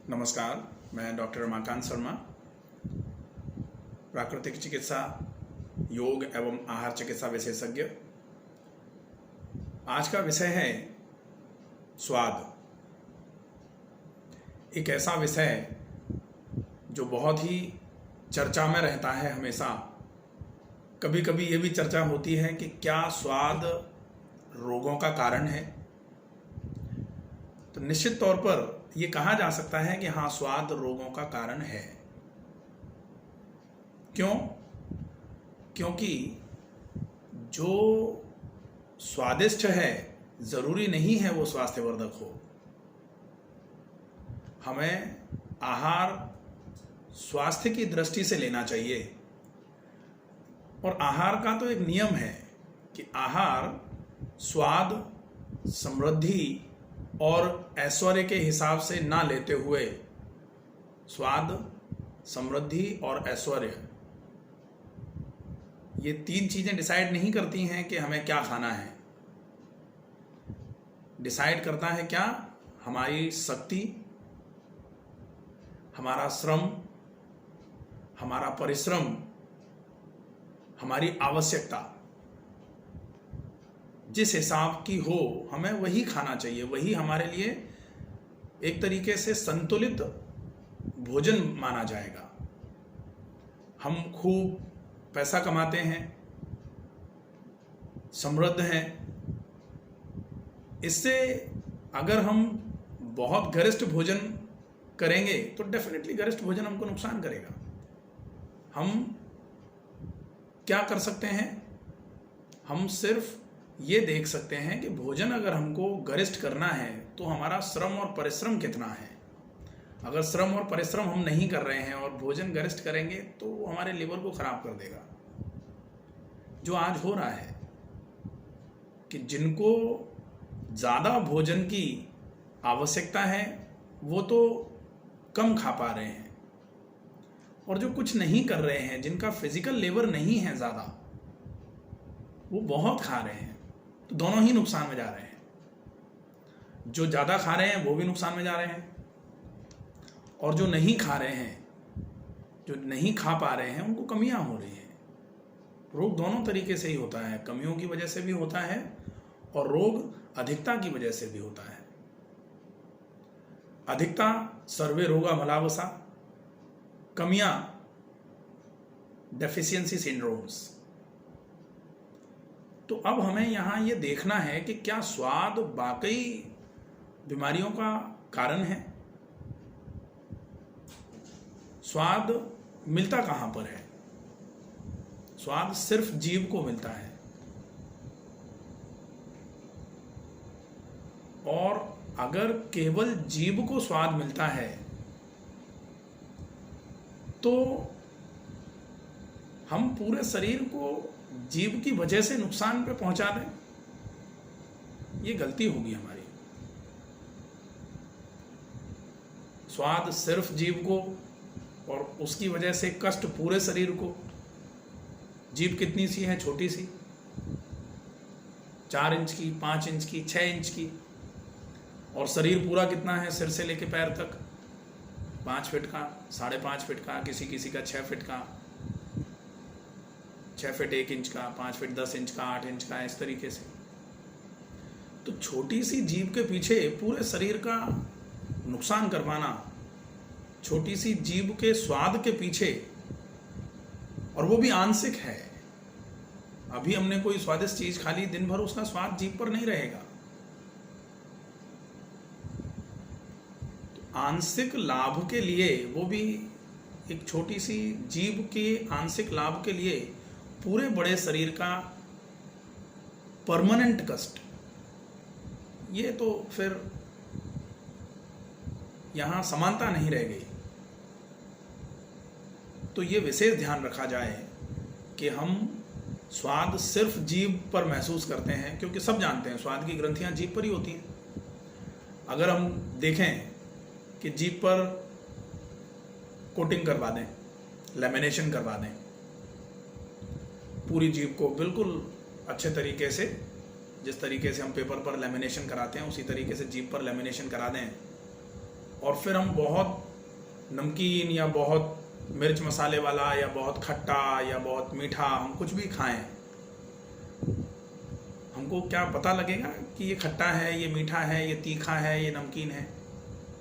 नमस्कार, मैं डॉक्टर रमाकांत शर्मा, प्राकृतिक चिकित्सा, योग एवं आहार चिकित्सा विशेषज्ञ। आज का विषय है स्वाद। एक ऐसा विषय जो बहुत ही चर्चा में रहता है हमेशा। कभी कभी ये भी चर्चा होती है कि क्या स्वाद रोगों का कारण है। तो निश्चित तौर पर यह कहा जा सकता है कि हाँ, स्वाद रोगों का कारण है। क्यों? क्योंकि जो स्वादिष्ट है जरूरी नहीं है वो स्वास्थ्यवर्धक हो। हमें आहार स्वास्थ्य की दृष्टि से लेना चाहिए। और आहार का तो एक नियम है कि आहार स्वाद, समृद्धि और ऐश्वर्य के हिसाब से ना लेते हुए स्वाद, समृद्धि और ऐश्वर्य, ये तीन चीजें डिसाइड नहीं करती हैं कि हमें क्या खाना है। डिसाइड करता है क्या? हमारी शक्ति, हमारा श्रम, हमारा परिश्रम, हमारी आवश्यकता। जिस हिसाब की हो हमें वही खाना चाहिए। वही हमारे लिए एक तरीके से संतुलित भोजन माना जाएगा। हम खूब पैसा कमाते हैं, समृद्ध हैं, इससे अगर हम बहुत गरिष्ठ भोजन करेंगे तो डेफिनेटली गरिष्ठ भोजन हमको नुकसान करेगा। हम क्या कर सकते हैं? हम सिर्फ ये देख सकते हैं कि भोजन अगर हमको गरिष्ठ करना है तो हमारा श्रम और परिश्रम कितना है। अगर श्रम और परिश्रम हम नहीं कर रहे हैं और भोजन गरिष्ठ करेंगे तो वो हमारे लिवर को खराब कर देगा। जो आज हो रहा है कि जिनको ज़्यादा भोजन की आवश्यकता है वो तो कम खा पा रहे हैं, और जो कुछ नहीं कर रहे हैं, जिनका फिजिकल लेबर नहीं है ज़्यादा, वो बहुत खा रहे हैं। तो दोनों ही नुकसान में जा रहे हैं। जो ज़्यादा खा रहे हैं वो भी नुकसान में जा रहे हैं, और जो नहीं खा रहे हैं, जो नहीं खा पा रहे हैं, उनको कमियां हो रही हैं। रोग दोनों तरीके से ही होता है। कमियों की वजह से भी होता है और रोग अधिकता की वजह से भी होता है। अधिकता सर्वे रोगा भलावसा, कमियां डेफिशिएंसी सिंड्रोम्स। तो अब हमें यहाँ ये देखना है कि क्या स्वाद वाकई बीमारियों का कारण है। स्वाद मिलता कहाँ पर है? स्वाद सिर्फ जीभ को मिलता है, और अगर केवल जीभ को स्वाद मिलता है तो हम पूरे शरीर को जीभ की वजह से नुकसान पे पहुंचा दें, ये गलती होगी हमारी। स्वाद सिर्फ जीभ को और उसकी वजह से कष्ट पूरे शरीर को। जीभ कितनी सी है? छोटी सी, 4 इंच की, 5 इंच की, 6 इंच की। और शरीर पूरा कितना है? सिर से लेके पैर तक 5 फीट का, 5.5 फीट का, किसी किसी का 6 फीट का, 6 फीट 1 इंच का, 5 फीट 10 इंच का, 8 इंच का, इस तरीके से। तो छोटी सी जीभ के पीछे पूरे शरीर का नुकसान करवाना, छोटी सी जीभ के स्वाद के पीछे, और वो भी आंशिक है। अभी हमने कोई स्वादिष्ट चीज खा ली, दिन भर उसका स्वाद जीभ पर नहीं रहेगा। तो आंशिक लाभ के लिए, वो भी एक छोटी सी जीभ के आंशिक लाभ के लिए पूरे बड़े शरीर का परमानेंट कष्ट, ये तो फिर यहां समानता नहीं रह गई। तो ये विशेष ध्यान रखा जाए कि हम स्वाद सिर्फ जीभ पर महसूस करते हैं, क्योंकि सब जानते हैं स्वाद की ग्रंथियां जीभ पर ही होती हैं। अगर हम देखें कि जीभ पर कोटिंग करवा दें, लैमिनेशन करवा दें, पूरी जीभ को बिल्कुल अच्छे तरीके से, जिस तरीके से हम पेपर पर लैमिनेशन कराते हैं उसी तरीके से जीभ पर लैमिनेशन करा दें, और फिर हम बहुत नमकीन या बहुत मिर्च मसाले वाला या बहुत खट्टा या बहुत मीठा हम कुछ भी खाएं, हमको क्या पता लगेगा कि ये खट्टा है, ये मीठा है, ये तीखा है, ये नमकीन है?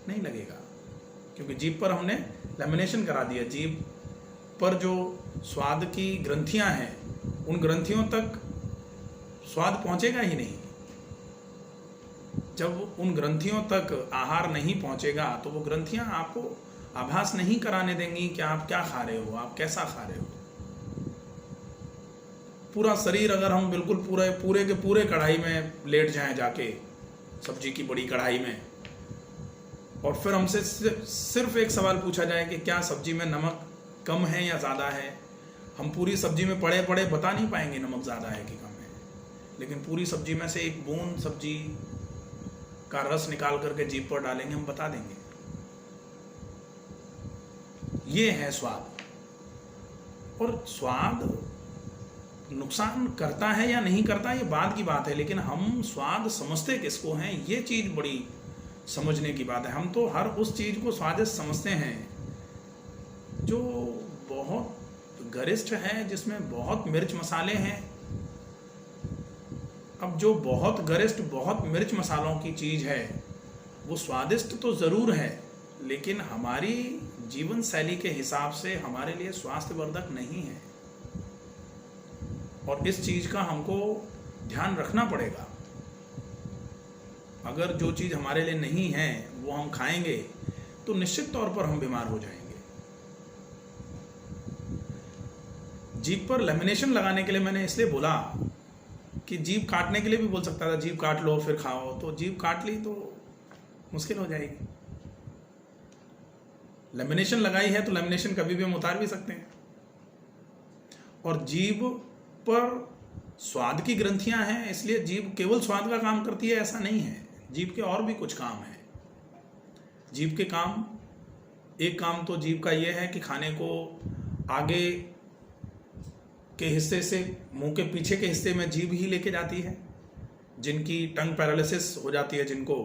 नहीं लगेगा, क्योंकि जीभ पर हमने लैमिनेशन करा दिया। जीभ पर जो स्वाद की ग्रंथियां हैं, उन ग्रंथियों तक स्वाद पहुंचेगा ही नहीं। जब उन ग्रंथियों तक आहार नहीं पहुंचेगा तो वो ग्रंथियां आपको आभास नहीं कराने देंगी कि आप क्या खा रहे हो, आप कैसा खा रहे हो। पूरा शरीर अगर हम बिल्कुल पूरे के पूरे कढ़ाई में लेट जाएं जाके, सब्जी की बड़ी कढ़ाई में, और फिर हमसे सिर्फ एक सवाल पूछा जाए कि क्या सब्जी में नमक कम है या ज़्यादा है, हम पूरी सब्जी में पड़े पड़े बता नहीं पाएंगे नमक ज़्यादा है कि कम है। लेकिन पूरी सब्जी में से एक बूंद सब्जी का रस निकाल करके जीभ पर डालेंगे, हम बता देंगे। ये है स्वाद। और स्वाद नुकसान करता है या नहीं करता ये बाद की बात है, लेकिन हम स्वाद समझते किसको हैं, ये चीज़ बड़ी समझने की बात है। हम तो हर उस चीज़ को स्वादिष्ट समझते हैं जो बहुत गरिष्ठ है, जिसमें बहुत मिर्च मसाले हैं। अब जो बहुत गरिष्ठ, बहुत मिर्च मसालों की चीज़ है वो स्वादिष्ट तो ज़रूर है, लेकिन हमारी जीवन शैली के हिसाब से हमारे लिए स्वास्थ्यवर्धक नहीं है। और इस चीज़ का हमको ध्यान रखना पड़ेगा। अगर जो चीज़ हमारे लिए नहीं है वो हम खाएंगे तो निश्चित तौर पर हम बीमार हो जाएंगे। जीभ पर लेमिनेशन लगाने के लिए मैंने इसलिए बोला कि जीभ काटने के लिए भी बोल सकता था, जीभ काट लो फिर खाओ, तो जीभ काट ली तो मुश्किल हो जाएगी। लेमिनेशन लगाई है तो लेमिनेशन कभी भी हम उतार भी सकते हैं। और जीभ पर स्वाद की ग्रंथियां हैं, इसलिए जीभ केवल स्वाद का काम करती है ऐसा नहीं है। जीभ के और भी कुछ काम हैं। जीभ के काम, एक काम तो जीभ का यह है कि खाने को आगे के हिस्से से मुंह के पीछे के हिस्से में जीभ ही लेके जाती है। जिनकी टंग पैरालिसिस हो जाती है, जिनको,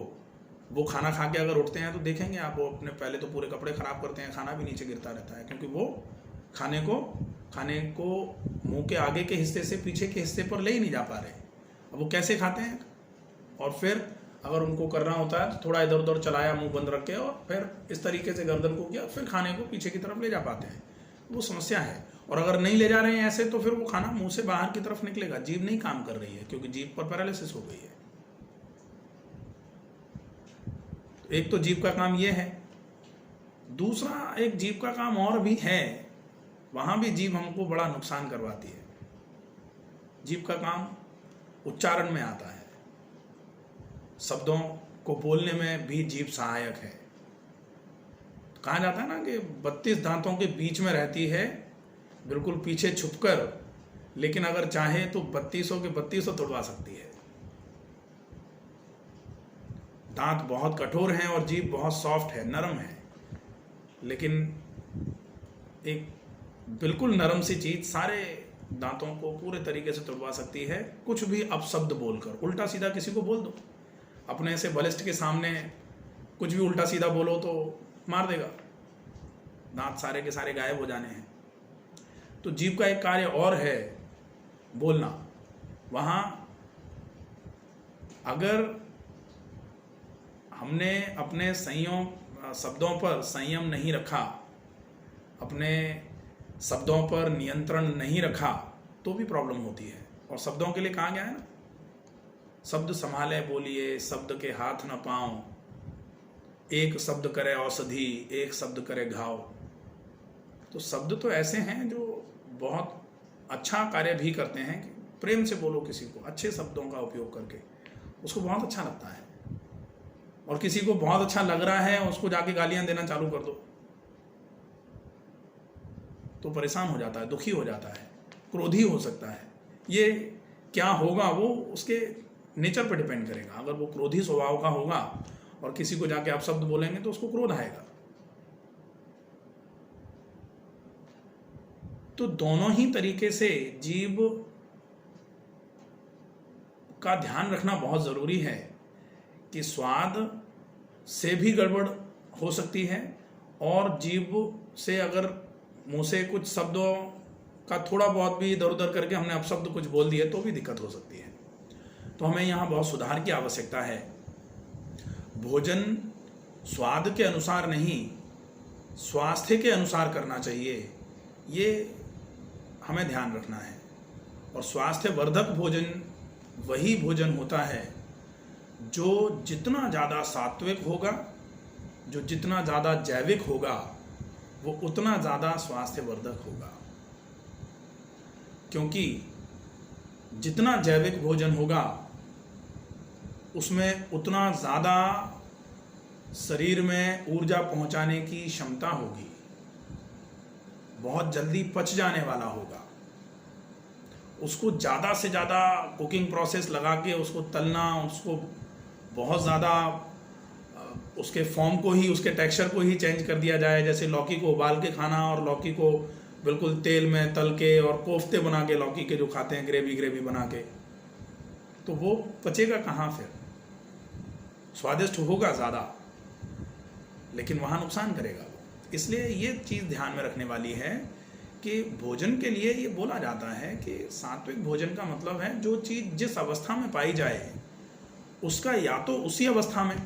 वो खाना खा के अगर उठते हैं तो देखेंगे आप, वो अपने पहले तो पूरे कपड़े खराब करते हैं, खाना भी नीचे गिरता रहता है, क्योंकि वो खाने को मुंह के आगे के हिस्से से पीछे के हिस्से पर ले ही नहीं जा पा रहे। अब वो कैसे खाते हैं? और फिर अगर उनको करना होता है तो थोड़ा इधर उधर चलाया मुंह बंद रख के, और फिर इस तरीके से गर्दन को किया, फिर खाने को पीछे की तरफ ले जा पाते हैं। वो समस्या है। और अगर नहीं ले जा रहे हैं ऐसे, तो फिर वो खाना मुंह से बाहर की तरफ निकलेगा। जीभ नहीं काम कर रही है, क्योंकि जीभ पर पैरालिसिस हो गई है। एक तो जीभ का काम ये है। दूसरा, एक जीभ का काम और भी है, वहां भी जीभ हमको बड़ा नुकसान करवाती है। जीभ का काम उच्चारण में आता है। शब्दों को बोलने में भी जीभ सहायक है। कहा जाता है ना कि 32 दांतों के बीच में रहती है, बिल्कुल पीछे छुपकर, लेकिन अगर चाहे तो 32 के 32 तोड़वा सकती है। दांत बहुत कठोर हैं और जीभ बहुत सॉफ्ट है, नरम है, लेकिन एक बिल्कुल नरम सी चीज सारे दांतों को पूरे तरीके से तोड़वा सकती है। कुछ भी अपशब्द बोलकर, उल्टा सीधा किसी को बोल दो, अपने से बलिष्ठ के सामने कुछ भी उल्टा सीधा बोलो तो मार देगा। दांत सारे के सारे गायब हो जाने हैं। तो जीभ का एक कार्य और है, बोलना। वहां अगर हमने अपने शब्दों पर संयम नहीं रखा, अपने शब्दों पर नियंत्रण नहीं रखा, तो भी प्रॉब्लम होती है। और शब्दों के लिए कहा गया है ना, शब्द संभाले बोलिए, शब्द के हाथ न पाँव, एक शब्द करे औषधि, एक शब्द करे घाव। तो शब्द तो ऐसे हैं जो बहुत अच्छा कार्य भी करते हैं। कि प्रेम से बोलो किसी को, अच्छे शब्दों का उपयोग करके, उसको बहुत अच्छा लगता है। और किसी को बहुत अच्छा लग रहा है, उसको जाके गालियां देना चालू कर दो तो परेशान हो जाता है, दुखी हो जाता है, क्रोधी हो सकता है। ये क्या होगा वो उसके नेचर पर डिपेंड करेगा। अगर वो क्रोधी स्वभाव का होगा और किसी को जाके आप शब्द बोलेंगे तो उसको क्रोध आएगा। तो दोनों ही तरीके से जीभ का ध्यान रखना बहुत जरूरी है कि स्वाद से भी गड़बड़ हो सकती है, और जीभ से अगर मुंह से कुछ शब्दों का थोड़ा बहुत भी इधर उधर करके हमने अपशब्द कुछ बोल दिए तो भी दिक्कत हो सकती है। तो हमें यहाँ बहुत सुधार की आवश्यकता है। भोजन स्वाद के अनुसार नहीं, स्वास्थ्य के अनुसार करना चाहिए, ये हमें ध्यान रखना है। और स्वास्थ्य वर्धक भोजन वही भोजन होता है जो जितना ज़्यादा सात्विक होगा, जो जितना ज़्यादा जैविक होगा, वो उतना ज़्यादा स्वास्थ्यवर्धक होगा। क्योंकि जितना जैविक भोजन होगा उसमें उतना ज़्यादा शरीर में ऊर्जा पहुंचाने की क्षमता होगी, बहुत जल्दी पच जाने वाला होगा। उसको ज़्यादा से ज़्यादा कुकिंग प्रोसेस लगा के उसको तलना, उसको बहुत ज़्यादा उसके फॉर्म को ही, उसके टेक्सचर को ही चेंज कर दिया जाए, जैसे लौकी को उबाल के खाना और लौकी को बिल्कुल तेल में तल के और कोफ्ते बना के लौकी के जो खाते हैं ग्रेवी बना के, तो वो पचेगा कहाँ फिर? स्वादिष्ट होगा ज़्यादा, लेकिन वहाँ नुकसान करेगा वो। इसलिए ये चीज़ ध्यान में रखने वाली है कि भोजन के लिए ये बोला जाता है कि सात्विक भोजन का मतलब है जो चीज़ जिस अवस्था में पाई जाए उसका या तो उसी अवस्था में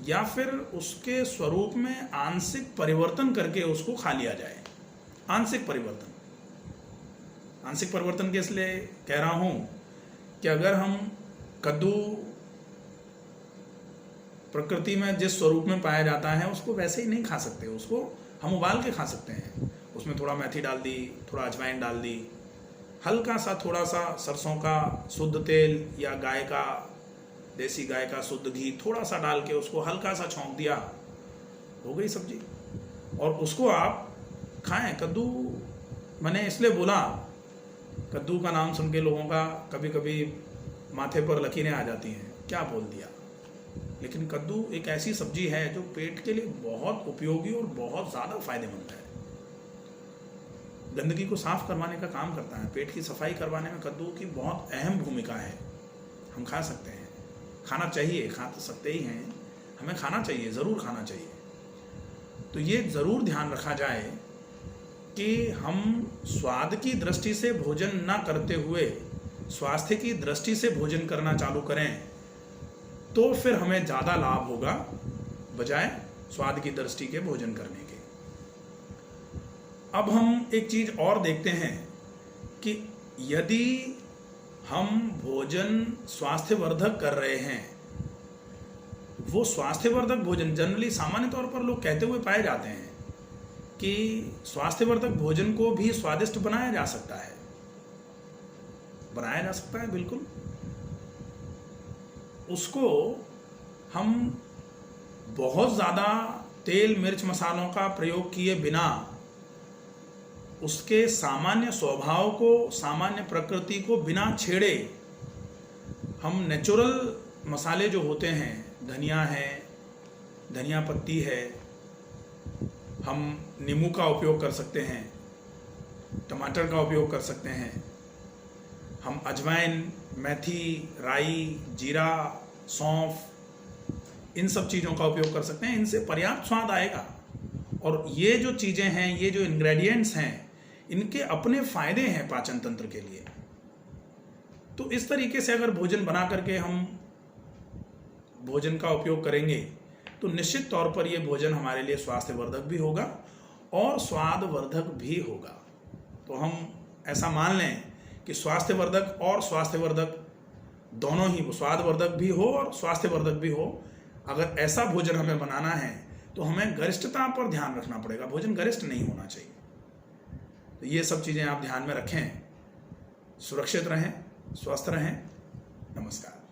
या फिर उसके स्वरूप में आंशिक परिवर्तन करके उसको खा लिया जाए। आंशिक परिवर्तन के इसलिए कह रहा हूँ कि अगर हम कद्दू प्रकृति में जिस स्वरूप में पाया जाता है उसको वैसे ही नहीं खा सकते, उसको हम उबाल के खा सकते हैं। उसमें थोड़ा मेथी डाल दी, थोड़ा अजवाइन डाल दी, हल्का सा थोड़ा सा सरसों का शुद्ध तेल या गाय का, देसी गाय का शुद्ध घी थोड़ा सा डाल के उसको हल्का सा छौंक दिया, हो गई सब्जी। और उसको आप खाएं। कद्दू, मैंने इसलिए बोला, कद्दू का नाम सुन के लोगों का कभी कभी माथे पर लकीरें आ जाती हैं, क्या बोल दिया। लेकिन कद्दू एक ऐसी सब्जी है जो पेट के लिए बहुत उपयोगी और बहुत ज़्यादा फायदेमंद है। गंदगी को साफ करवाने का काम करता है, पेट की सफाई करवाने में कद्दू की बहुत अहम भूमिका है। हम खा सकते हैं, खाना चाहिए, खा तो सकते ही हैं, हमें खाना चाहिए, ज़रूर खाना चाहिए। तो ये ज़रूर ध्यान रखा जाए कि हम स्वाद की दृष्टि से भोजन ना करते हुए स्वास्थ्य की दृष्टि से भोजन करना चालू करें, तो फिर हमें ज़्यादा लाभ होगा बजाय स्वाद की दृष्टि के भोजन करने के। अब हम एक चीज़ और देखते हैं कि यदि हम भोजन स्वास्थ्यवर्धक कर रहे हैं, वो स्वास्थ्यवर्धक भोजन जनरली सामान्य तौर पर लोग कहते हुए पाए जाते हैं कि स्वास्थ्यवर्धक भोजन को भी स्वादिष्ट बनाया जा सकता है। बनाया जा सकता है, बिल्कुल। उसको हम बहुत ज़्यादा तेल मिर्च मसालों का प्रयोग किए बिना उसके सामान्य स्वभाव को, सामान्य प्रकृति को बिना छेड़े हम नेचुरल मसाले जो होते हैं, धनिया है, धनिया पत्ती है, हम नींबू का उपयोग कर सकते हैं, टमाटर का उपयोग कर सकते हैं, हम अजवाइन, मेथी, राई, जीरा, सौंफ, इन सब चीज़ों का उपयोग कर सकते हैं। इनसे पर्याप्त स्वाद आएगा। और ये जो चीज़ें हैं, ये जो इंग्रेडिएंट्स हैं, इनके अपने फायदे हैं पाचन तंत्र के लिए। तो इस तरीके से अगर भोजन बना करके हम भोजन का उपयोग करेंगे तो निश्चित तौर पर ये भोजन हमारे लिए स्वास्थ्यवर्धक भी होगा और स्वादवर्धक भी होगा। तो हम ऐसा मान लें कि स्वास्थ्यवर्धक और स्वास्थ्यवर्धक दोनों ही, स्वादवर्धक भी हो और स्वास्थ्यवर्धक भी हो। अगर ऐसा भोजन हमें बनाना है तो हमें गरिष्ठता पर ध्यान रखना पड़ेगा, भोजन गरिष्ठ नहीं होना चाहिए। तो ये सब चीज़ें आप ध्यान में रखें, सुरक्षित रहें, स्वस्थ रहें। नमस्कार।